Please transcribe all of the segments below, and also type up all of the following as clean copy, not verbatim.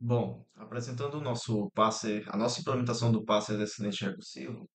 Bom, apresentando o nosso parser, a nossa implementação do parser descendente recursivo,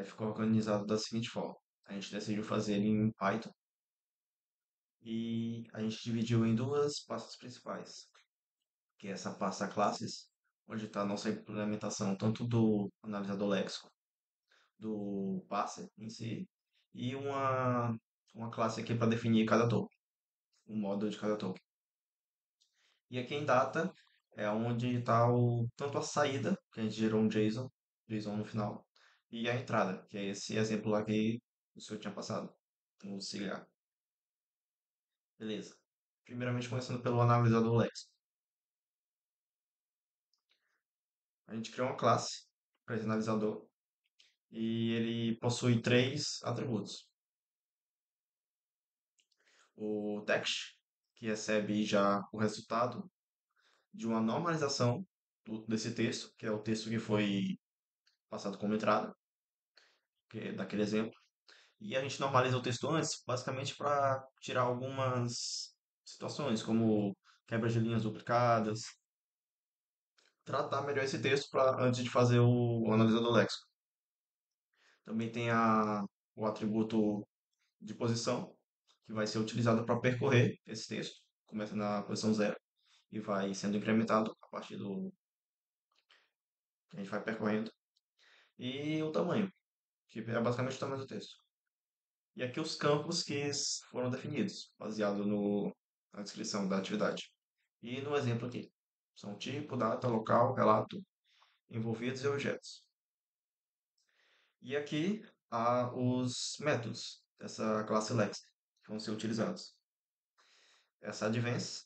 ficou organizado da seguinte forma. A gente decidiu fazer ele em Python e a gente dividiu em duas pastas principais, que é essa pasta classes, onde está a nossa implementação tanto do analisador léxico, do parser em si, e uma classe aqui para definir cada token, o módulo de cada token. E aqui em data é onde está tanto a saída, que a gente gerou um JSON no final, e a entrada, que é esse exemplo lá que o senhor tinha passado, o auxiliar. Beleza. Primeiramente começando pelo analisador Lex. A gente criou uma classe para esse analisador e ele possui três atributos. O text, que recebe já o resultado de uma normalização desse texto, que é o texto que foi passado como entrada, que é daquele exemplo. E a gente normaliza o texto antes, basicamente para tirar algumas situações, como quebra de linhas duplicadas, tratar melhor esse texto antes de fazer o analisador léxico. Também tem o atributo de posição, que vai ser utilizado para percorrer esse texto. Começa na posição zero e vai sendo incrementado a partir do que a gente vai percorrendo. E o tamanho, que é basicamente o tamanho do texto. E aqui os campos que foram definidos, baseado na descrição da atividade. E no exemplo aqui, são tipo, data, local, relato, envolvidos e objetos. E aqui há os métodos dessa classe Lex que vão ser utilizados. Essa advance,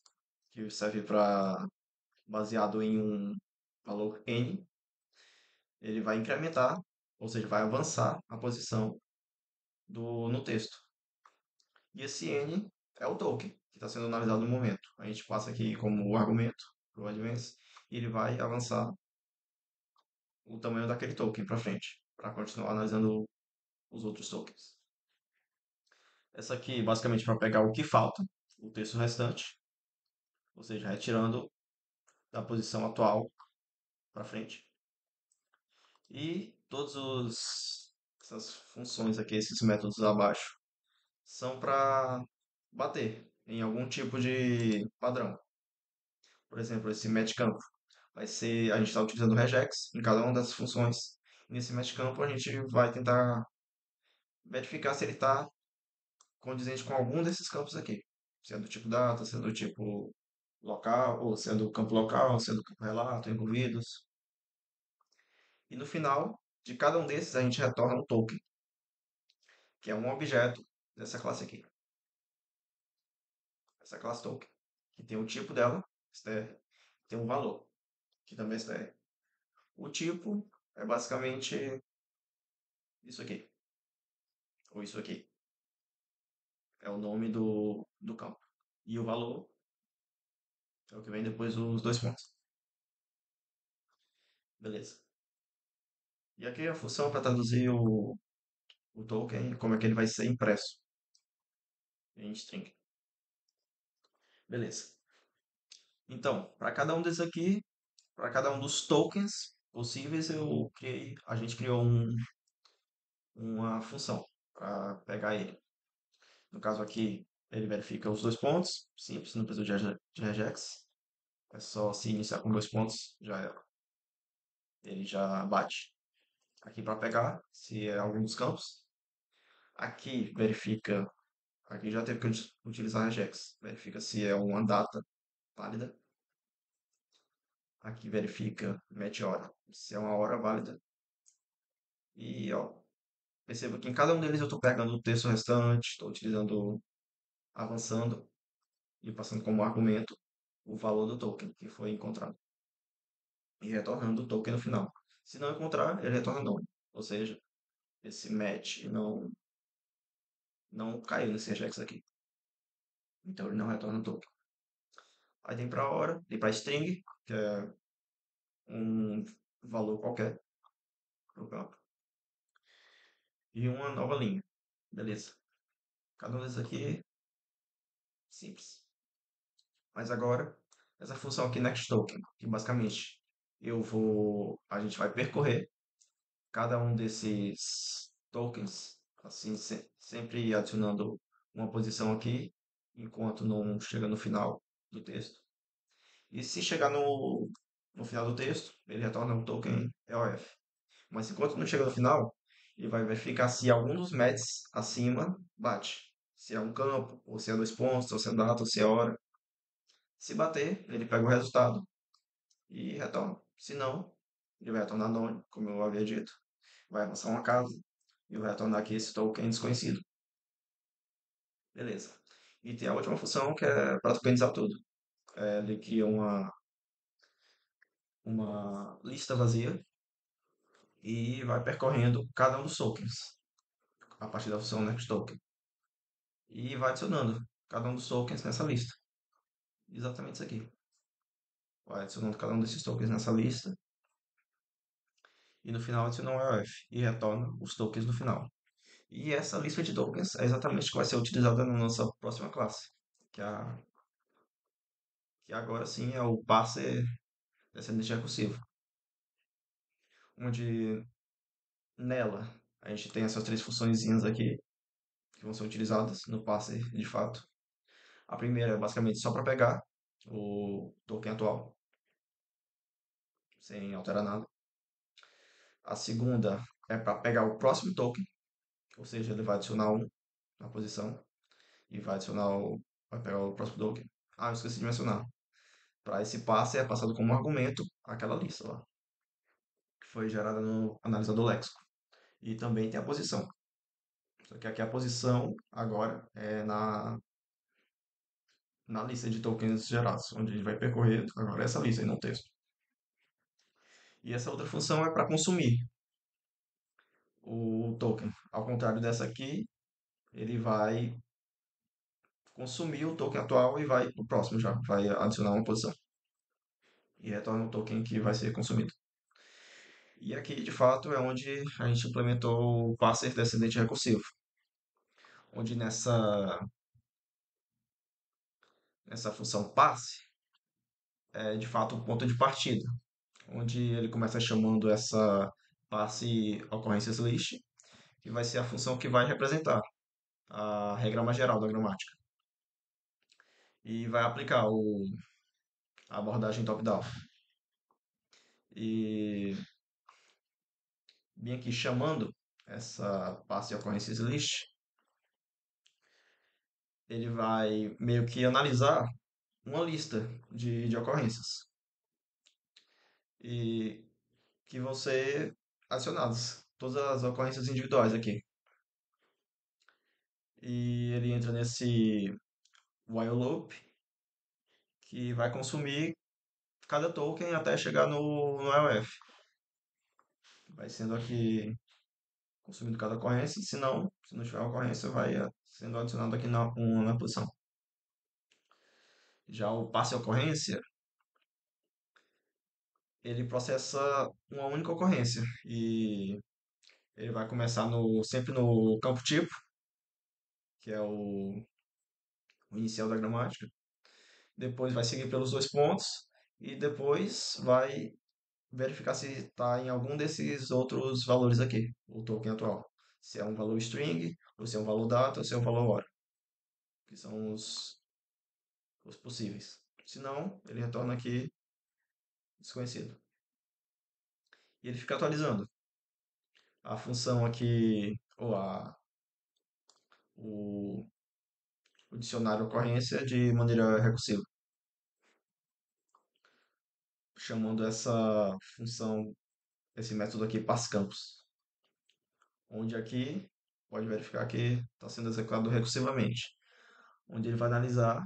que serve para, baseado em um valor n, ele vai incrementar, ou seja, vai avançar a posição no texto. E esse n é o token que está sendo analisado no momento. A gente passa aqui como argumento para o advance e ele vai avançar o tamanho daquele token para frente, para continuar analisando os outros tokens. Essa aqui, basicamente, para pegar o que falta, o texto restante, ou seja, retirando da posição atual para frente. E essas funções aqui, esses métodos abaixo, são para bater em algum tipo de padrão. Por exemplo, esse match campo vai ser, a gente está utilizando o regex em cada uma dessas funções. E nesse match campo a gente vai tentar verificar se ele está condizente com algum desses campos aqui. Se é do tipo data, se é do tipo local, ou se é do campo local, se é do campo relato, envolvidos. E no final de cada um desses a gente retorna um token, que é um objeto dessa classe aqui. Essa classe token, que tem o tipo dela, str, tem um valor, que também é str. O tipo é basicamente isso aqui, ou isso aqui. É o nome do campo. E o valor é o que vem depois dos dois pontos. Beleza. E aqui a função para traduzir o token, como é que ele vai ser impresso em string. Beleza. Então, para cada um desses aqui, para cada um dos tokens possíveis, a gente criou uma função para pegar ele. No caso aqui, ele verifica os dois pontos, simples, não precisa de regex. É só se iniciar com dois pontos, ele já bate. Aqui para pegar, se é algum dos campos. Aqui verifica, aqui já teve que utilizar regex. Verifica se é uma data válida. Aqui verifica match hora, se é uma hora válida. E ó, perceba que em cada um deles eu estou pegando o texto restante, estou utilizando, avançando e passando como argumento o valor do token que foi encontrado. E retornando o token no final. Se não encontrar, ele retorna none. Ou seja, esse match não caiu nesse regex aqui. Então ele não retorna o token. Aí tem para hora, tem para string, que é um valor qualquer para o campo. E uma nova linha. Beleza. Cada um desses aqui, simples. Mas agora, essa função aqui next token, que basicamente a gente vai percorrer cada um desses tokens, assim, sempre adicionando uma posição aqui, enquanto não chega no final do texto. E se chegar no final do texto, ele retorna um token EOF. Mas enquanto não chega no final, ele vai verificar se algum dos matches acima bate. Se é um campo, ou se é dois pontos, ou se é data, ou se é hora. Se bater, ele pega o resultado e retorna. Se não, ele vai retornar none, como eu havia dito. Vai avançar uma casa e vai retornar aqui esse token desconhecido. Beleza. E tem a última função que é para tokenizar tudo. Ele cria uma lista vazia e vai percorrendo cada um dos tokens a partir da função next token. E vai adicionando cada um dos tokens nessa lista. Exatamente isso aqui. Vai adicionando cada um desses tokens nessa lista e no final adiciona um EOF e retorna os tokens no final. E essa lista de tokens é exatamente o que vai ser utilizada na nossa próxima classe, que, é que agora sim é o parser descendente recursivo, onde nela a gente tem essas três funções aqui que vão ser utilizadas no parser de fato. A primeira é basicamente só para pegar o token atual, sem alterar nada. A segunda é para pegar o próximo token, ou seja, ele vai adicionar um na posição e vai pegar o próximo token. Ah, eu esqueci de mencionar. Para esse passe é passado como argumento aquela lista lá, que foi gerada no analisador léxico. E também tem a posição. Só que aqui a posição agora é na lista de tokens gerados, onde a gente vai percorrer agora essa lista e não o texto. E essa outra função é para consumir o token. Ao contrário dessa aqui, ele vai consumir o token atual e vai pro próximo já, vai adicionar uma posição. E retorna o token que vai ser consumido. E aqui, de fato, é onde a gente implementou o parser descendente recursivo, onde nessa função passe é de fato o ponto de partida, onde ele começa chamando essa passe ocorrências list, que vai ser a função que vai representar a regra mais geral da gramática. E vai aplicar a abordagem top-down. E bem aqui chamando essa passe ocorrências list, ele vai meio que analisar uma lista de ocorrências e que vão ser adicionadas, todas as ocorrências individuais aqui. E ele entra nesse while loop que vai consumir cada token até chegar no EOF. Vai sendo aqui consumindo cada ocorrência, se não tiver ocorrência, vai sendo adicionado aqui na posição. Já o passe ocorrência, ele processa uma única ocorrência e ele vai começar sempre no campo tipo, que é o inicial da gramática. Depois vai seguir pelos dois pontos e depois vai verificar se está em algum desses outros valores aqui, o token atual. Se é um valor string, ou se é um valor data, ou se é um valor hora, que são os possíveis. Se não, ele retorna aqui desconhecido. E ele fica atualizando a função aqui, o, o dicionário ocorrência de maneira recursiva, chamando essa função, esse método aqui, passcampos, onde aqui pode verificar que está sendo executado recursivamente, onde ele vai analisar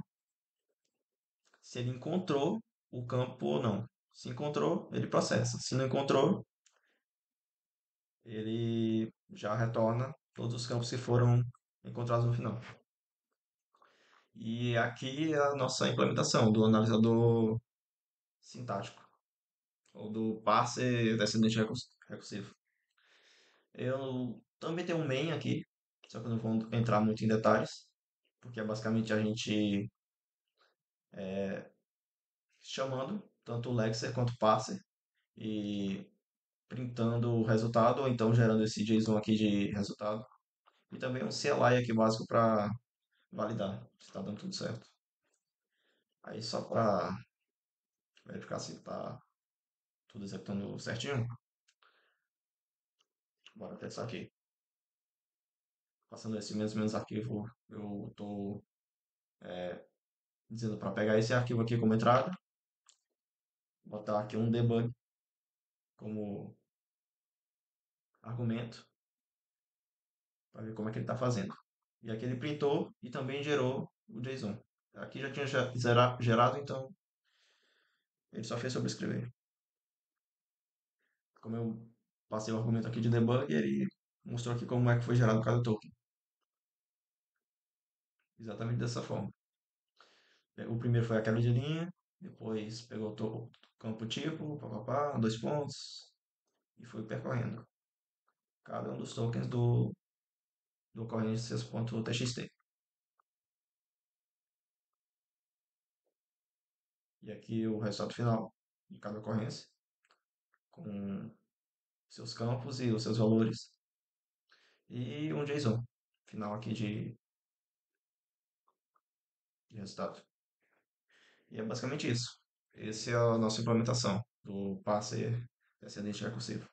se ele encontrou o campo ou não. Se encontrou, ele processa. Se não encontrou, ele já retorna todos os campos que foram encontrados no final. E aqui é a nossa implementação do analisador sintático, ou do parser descendente recursivo. Eu também tenho um main aqui, só que eu não vou entrar muito em detalhes, porque é basicamente a gente chamando tanto o lexer quanto o parser e printando o resultado, ou então gerando esse JSON aqui de resultado. E também um CLI aqui básico para validar se está dando tudo certo. Aí só para verificar se está tudo executando certinho, bora testar aqui. Passando esse menos arquivo, eu estou dizendo para pegar esse arquivo aqui como entrada, botar aqui um debug como argumento para ver como é que ele está fazendo. E aqui ele printou e também gerou o JSON. Aqui já tinha gerado, então ele só fez sobrescrever. Como eu passei o argumento aqui de debug, ele mostrou aqui como é que foi gerado cada token. Exatamente dessa forma. O primeiro foi a quebra de linha, depois pegou o campo tipo, papapá, dois pontos, e foi percorrendo cada um dos tokens do ocorrências.txt. E aqui o resultado final de cada ocorrência, com seus campos e os seus valores, e um JSON final aqui de resultado. E é basicamente isso. Essa é a nossa implementação do parser descendente recursivo.